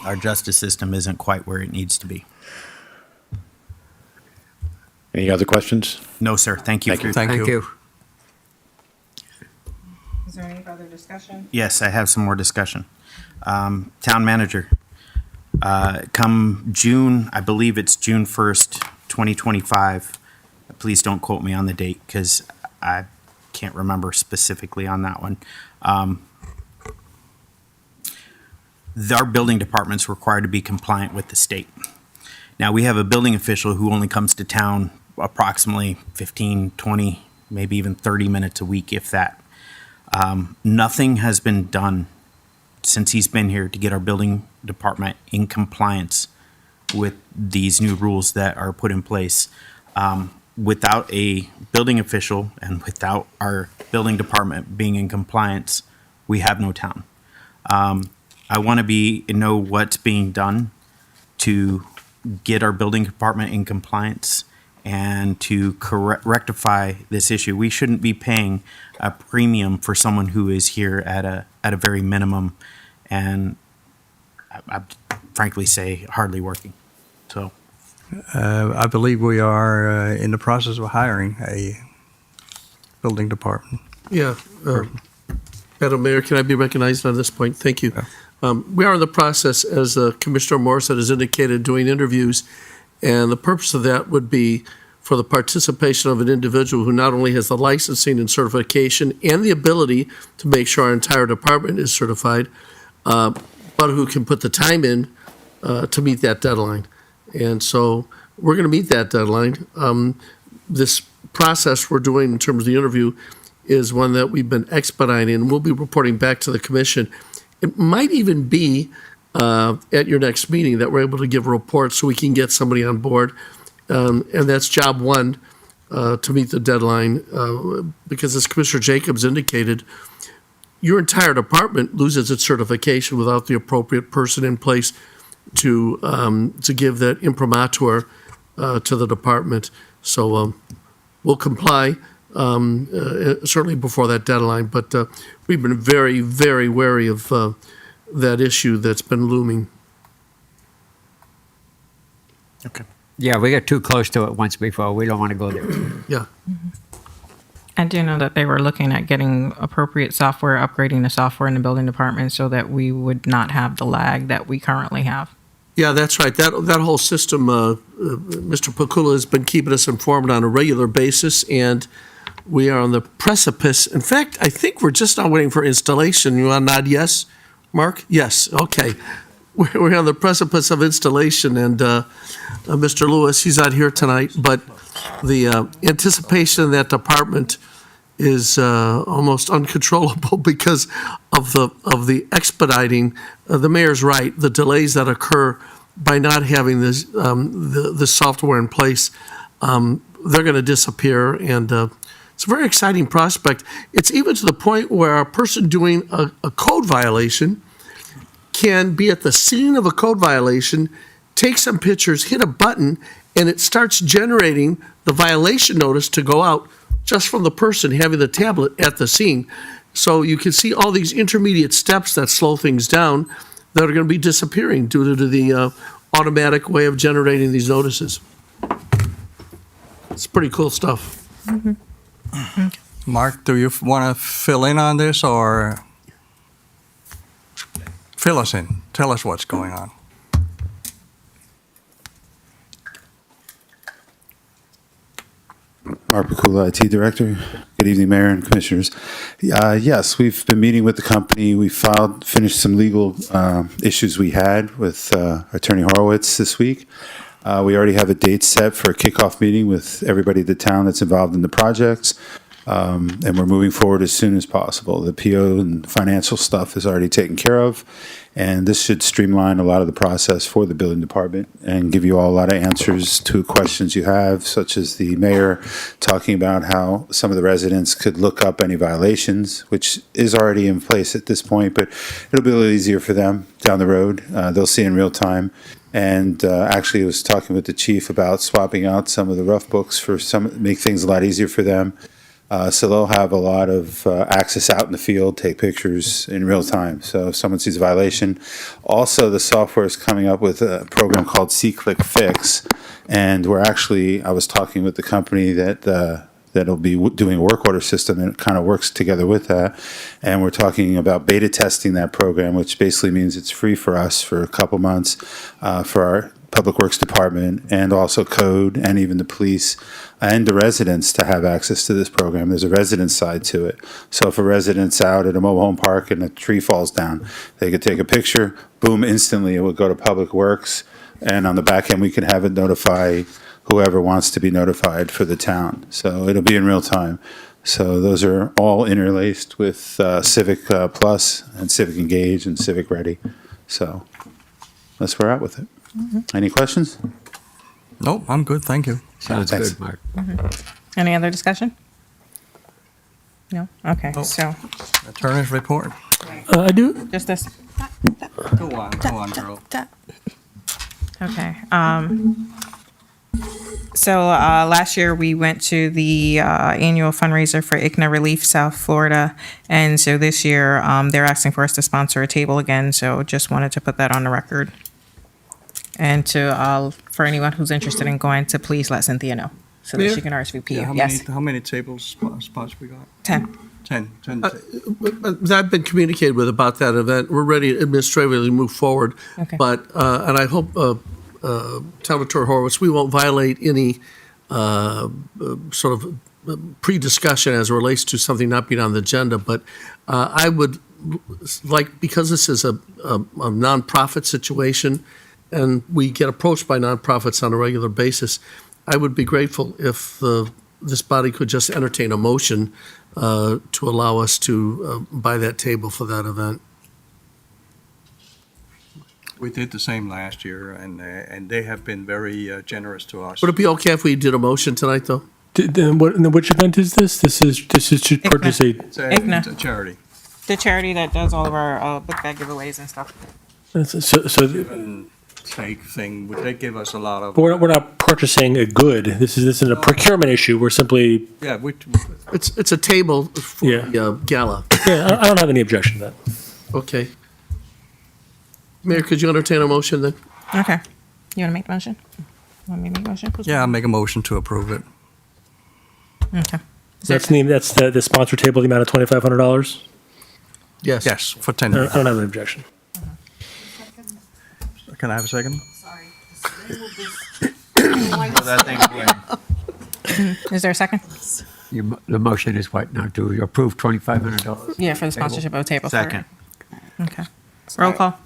our justice system isn't quite where it needs to be. Any other questions? No, sir. Thank you. Thank for your- Thank Thank you. you. Is there any further discussion? Yes, I have some more discussion. Town manager, come June, I believe it's June 1st, 2025. Please don't quote me on the date because I can't remember specifically on that one. Our building department's required to be compliant with the state. Now, we have a building official who only comes to town approximately 15, 20, maybe even 30 minutes a week, if that. Nothing has been done since he's been here to get our building department in compliance with these new rules that are put in place. Without a building official and without our building department being in compliance, we have no town. I want to know what's being done to get our building department in compliance and to rectify this issue. We shouldn't be paying a premium for someone who is here at a very minimum and I frankly say hardly working. So I believe we are in the process of hiring a building department. Yeah. Madam Mayor, can I be recognized on this point? Thank you. We are in the process, as Commissioner Morrison has indicated, doing interviews, and the purpose of that would be for the participation of an individual who not only has the licensing and certification and the ability to make sure our entire department is certified, but who can put the time in to meet that deadline. And so we're going to meet that deadline. This process we're doing in terms of the interview is one that we've been expediting, and we'll be reporting back to the commission. It might even be at your next meeting that we're able to give a report so we can get somebody on board. And that's job one, to meet the deadline, because as Commissioner Jacobs indicated, your entire department loses its certification without the appropriate person in place to give that imprimatur to the department. So we'll comply, certainly before that deadline, but we've been very, very wary of that issue that's been looming. okay. Yeah, we got too close to it once before. We don't want to go there. Yeah. I do know that they were looking at getting appropriate software, upgrading the software in the building department so that we would not have the lag that we currently have. Yeah, that's right. That whole system, Mr. Pakula has been keeping us informed on a regular basis, and we are on the precipice. In fact, I think we're just now waiting for installation. You want to nod yes, Mark? Yes, okay. We're on the precipice of installation, and Mr. Lewis, he's not here tonight, but the anticipation in that department is almost uncontrollable because of the expediting. The mayor's right. The delays that occur by not having this the software in place, they're going to disappear, and it's a very exciting prospect. It's even to the point where a person doing a code violation can be at the scene of a code violation, take some pictures, hit a button, and it starts generating the violation notice to go out just from the person having the tablet at the scene. So you can see all these intermediate steps that slow things down that are going to be disappearing due to the automatic way of generating these notices. It's pretty cool stuff. Mark, do you want to fill in on this or fill us in? Tell us what's going on. Mark Pakula, IT Director. Good evening, Mayor and Commissioners. Yes, we've been meeting with the company. We finished some legal issues we had with Attorney Horowitz this week. We already have a date set for a kickoff meeting with everybody at the town that's involved in the projects. And we're moving forward as soon as possible. The PO and financial stuff is already taken care of, and this should streamline a lot of the process for the building department and give you all a lot of answers to questions you have, such as the mayor talking about how some of the residents could look up any violations, which is already in place at this point, but it'll be a little easier for them down the road. They'll see in real time. And actually, I was talking with the chief about swapping out some of the rough books for make things a lot easier for them. So they'll have a lot of access out in the field, take pictures in real time. So if someone sees a violation. Also, the software is coming up with a program called C-Click Fix. And I was talking with the company that'll be doing a work order system, and it kind of works together with that. And we're talking about beta testing that program, which basically means it's free for us for a couple months for our Public Works Department and also code and even the police and the residents to have access to this program. There's a resident side to it. So if a resident's out at a mobile home park and a tree falls down, they could take a picture, boom, instantly it would go to Public Works, and on the back end we can have it notify whoever wants to be notified for the town. So it'll be in real time. So those are all interlaced with Civic Plus and Civic Engage and Civic Ready. So that's where we're at with it. Any questions? Nope, I'm good, thank you. Sounds Thanks. good, Mark. Any other discussion? No? Okay, so Attorney's report. I do. just this. Go on, girl. Okay. So last year we went to the annual fundraiser for ICNA Relief South Florida, and so this year they're asking for us to sponsor a table again. So just wanted to put that on the record, and to for anyone who's interested in going, to please let Cynthia know so that Mayor? she can RSVP. Yeah, Yes, how many tables spots we got? 10. 10. I've been communicated with about that event. We're ready to administratively move forward. Okay. But, and I hope, Town Attorney Horowitz, we won't violate any sort of pre-discussion as it relates to something not being on the agenda. But I would like, because this is a nonprofit situation and we get approached by nonprofits on a regular basis, I would be grateful if this body could just entertain a motion to allow us to buy that table for that event. We did the same last year, and they have been very generous to us. Would it be okay if we did a motion tonight, though? Which event is this? This is to purchase a. It's a charity. The charity that does all of our book bag giveaways and stuff. So Steak thing, they give us a lot of. we're not purchasing a good. This isn't a procurement issue. We're simply. Yeah, It's a table for the gala. Yeah, I don't have any objection to that. Okay. Mayor, could you entertain a motion then? Okay. You want to make the motion? Want me to make the motion? Yeah, I'll make a motion to approve it. Okay. That's the sponsor table, the amount of $2,500? Yes. Yes, for 10 I years. don't have an objection. Can I have a second? Sorry. That thing away. Is there a second? The motion is what now? To approve $2,500? Yeah, for the sponsorship of the table. Second. Okay. Roll call.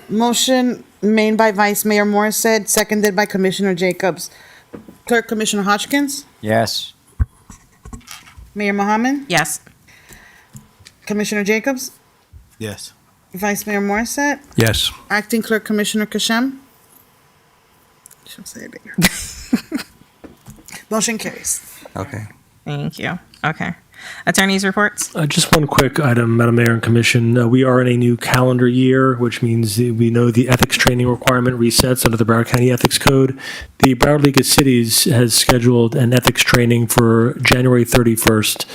Motion made by Vice Mayor Morissette, seconded by Commissioner Jacobs. Clerk Commissioner Hodgkins? Yes. Mayor Mohammed? Yes. Commissioner Jacobs? Yes. Vice Mayor Morissette? Yes. Acting Clerk Commissioner Kashem? She'll say it later. Motion carries. Okay. Thank you. Okay. Attorney's reports? Just one quick item, Madam Mayor and Commission. We are in a new calendar year, which means we know the ethics training requirement resets under the Broward County Ethics Code. The Broward League of Cities has scheduled an ethics training for January 31st,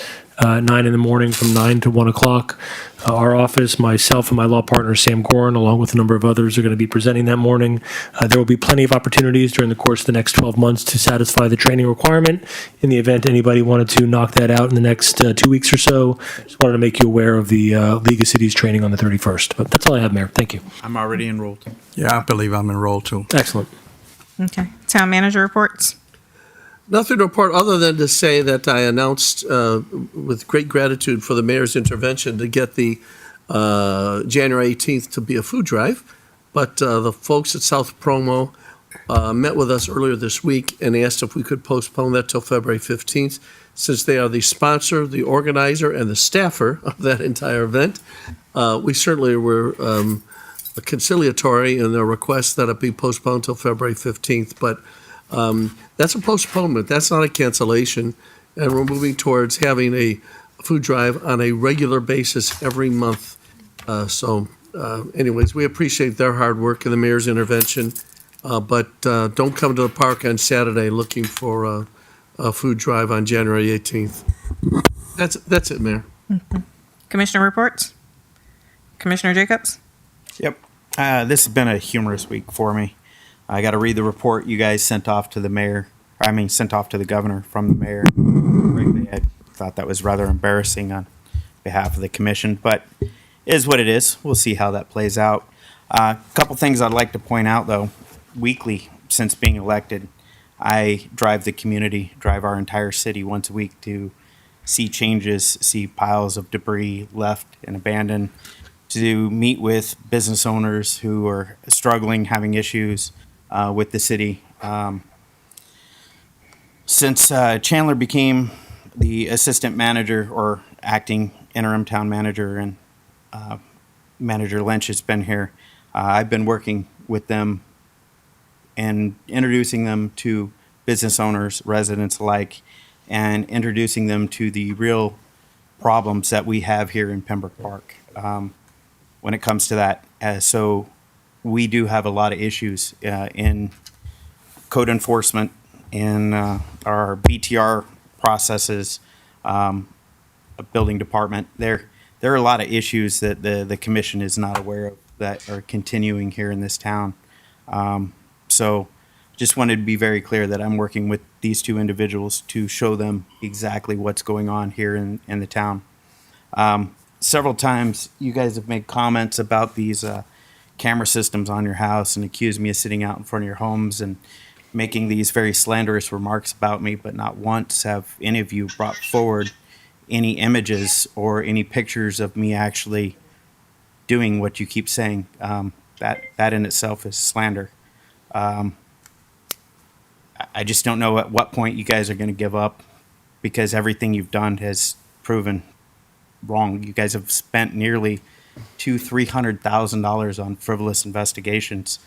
9 in the morning from 9 to 1 o'clock. Our office, myself and my law partner, Sam Gorin, along with a number of others, are going to be presenting that morning. There will be plenty of opportunities during the course of the next 12 months to satisfy the training requirement. In the event anybody wanted to knock that out in the next 2 weeks or so, just wanted to make you aware of the League of Cities training on the 31st. But that's all I have, Mayor. Thank you. I'm already enrolled. Yeah, I believe I'm enrolled too. Excellent. Okay. Town manager reports? Nothing to report other than to say that I announced with great gratitude for the mayor's intervention to get the January 18th to be a food drive. But the folks at South Promo met with us earlier this week and asked if we could postpone that till February 15th, since they are the sponsor, the organizer, and the staffer of that entire event. We certainly were conciliatory in their request that it be postponed till February 15th, but that's a postponement. That's not a cancellation. And we're moving towards having a food drive on a regular basis every month. Anyways, we appreciate their hard work and the mayor's intervention. But don't come to the park on Saturday looking for a food drive on January 18th. That's it, Mayor. Commissioner reports? Commissioner Jacobs? Yep. This has been a humorous week for me. I got to read the report you guys sent off to the mayor. Sent off to the governor from the mayor. Frankly, I thought that was rather embarrassing on behalf of the commission, but it is what it is. We'll see how that plays out. A couple things I'd like to point out, though. Weekly, since being elected, I drive the community, drive our entire city once a week to see changes, see piles of debris left and abandoned, to meet with business owners who are struggling, having issues with the city. Since Chandler became the assistant manager or acting interim town manager, and Manager Lynch has been here, I've been working with them and introducing them to business owners, residents alike, and introducing them to the real problems that we have here in Pembroke Park when it comes to that. So we do have a lot of issues in code enforcement, in our BTR processes, building department. There are a lot of issues that the commission is not aware of that are continuing here in this town. So just wanted to be very clear that I'm working with these two individuals to show them exactly what's going on here in the town. Several times you guys have made comments about these camera systems on your house and accused me of sitting out in front of your homes and making these very slanderous remarks about me, but not once have any of you brought forward any images or any pictures of me actually doing what you keep saying. That in itself is slander. I just don't know at what point you guys are going to give up, because everything you've done has proven wrong. You guys have spent nearly $300,000 on frivolous investigations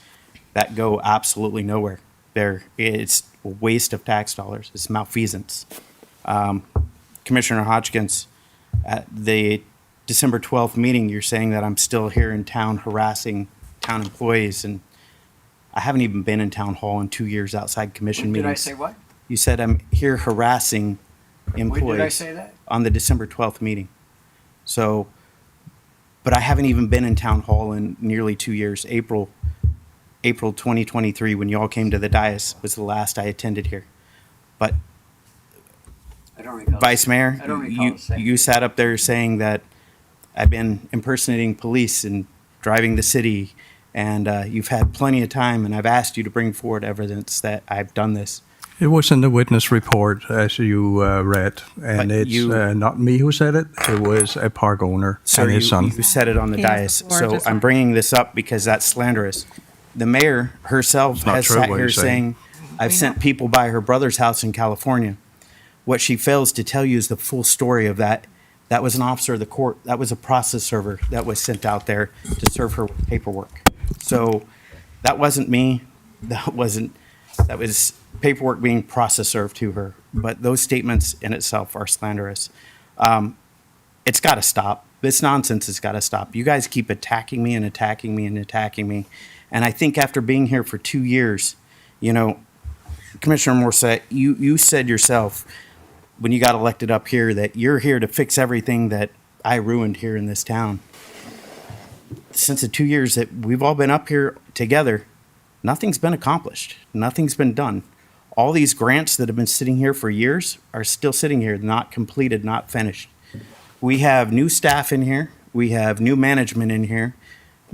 that go absolutely nowhere. It's a waste of tax dollars. It's malfeasance. Commissioner Hodgkins, at the December 12th meeting, you're saying that I'm still here in town harassing town employees, and I haven't even been in town hall in 2 years outside commission meetings. Did I say what? You said I'm here harassing employees. When did I say that? On the December 12th meeting. So, but I haven't even been in town hall in nearly 2 years. April 2023, when you all came to the dais, was the last I attended here. But I don't recall. Vice Mayor, I don't recall you, saying. you sat up there saying that I've been impersonating police and driving the city, and you've had plenty of time, and I've asked you to bring forward evidence that I've done this. It was in the witness report, as you read, and But it's you- not me who said it. It was a park owner So and you, his son. you said it on the He has dais. the floor, So just I'm like- bringing this up because that's slanderous. The mayor herself not has true sat what here you're saying. saying, I've sent people by her brother's house in California. What she fails to tell you is the full story of that. That was an officer of the court. That was a process server that was sent out there to serve her with paperwork. So that wasn't me. That was paperwork being process served to her. But those statements in itself are slanderous. It's got to stop. This nonsense has got to stop. You guys keep attacking me and attacking me and attacking me. And I think after being here for 2 years, you know, Commissioner Morset, you said yourself when you got elected up here that you're here to fix everything that I ruined here in this town. Since the 2 years that we've all been up here together, nothing's been accomplished. Nothing's been done. All these grants that have been sitting here for years are still sitting here, not completed, not finished. We have new staff in here. We have new management in here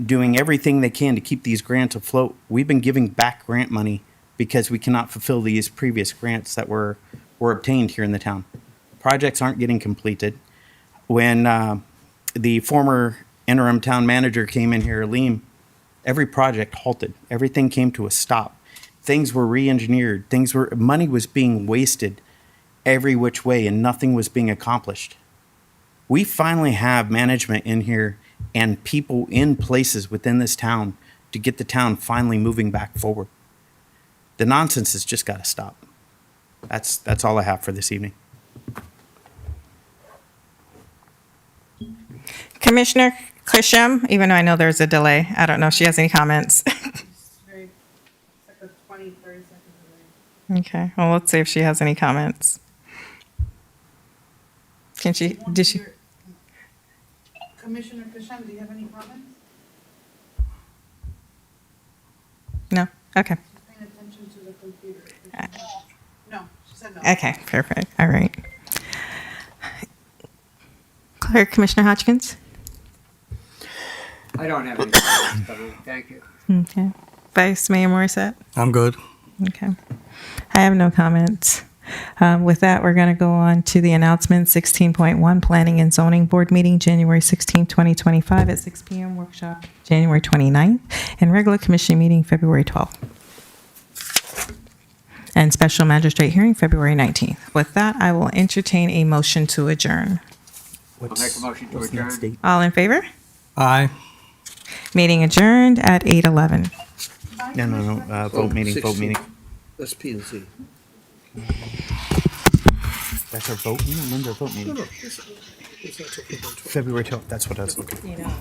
doing everything they can to keep these grants afloat. We've been giving back grant money because we cannot fulfill these previous grants that were obtained here in the town. Projects aren't getting completed. When the former interim town manager came in here, Liam, every project halted. Everything came to a stop. Things were re-engineered. Money was being wasted every which way and nothing was being accomplished. We finally have management in here and people in places within this town to get the town finally moving back forward. The nonsense has just got to stop. That's all I have for this evening. Commissioner Christian, even though I know there's a delay, I don't know if she has any comments. It's very, it's like a 20, 30 second delay. Okay, well, let's see if she has any comments. Did she? Commissioner Kasham, do you have any comments? No? Okay. She's paying attention to the computer. No, she said no. Okay, perfect. All right. Clerk, Commissioner Hodgkins? I don't have any comments, but thank you. Okay. Vice Mayor Morissette? I'm good. Okay. I have no comments. With that, we're going to go on to the announcement 16.1, Planning and Zoning Board Meeting, January 16, 2025 at 6 p.m. Workshop, January 29th, and regular commission meeting, February 12th. And special magistrate hearing, February 19th. With that, I will entertain a motion to adjourn. I'll make a motion to What's the next adjourn. date? All in favor? Aye. Meeting adjourned at 8:11. No. Vote meeting. 16. That's P and Z. That's our vote meeting? When's our vote meeting? It's not till February 12th. February 12th. That's what I was looking for.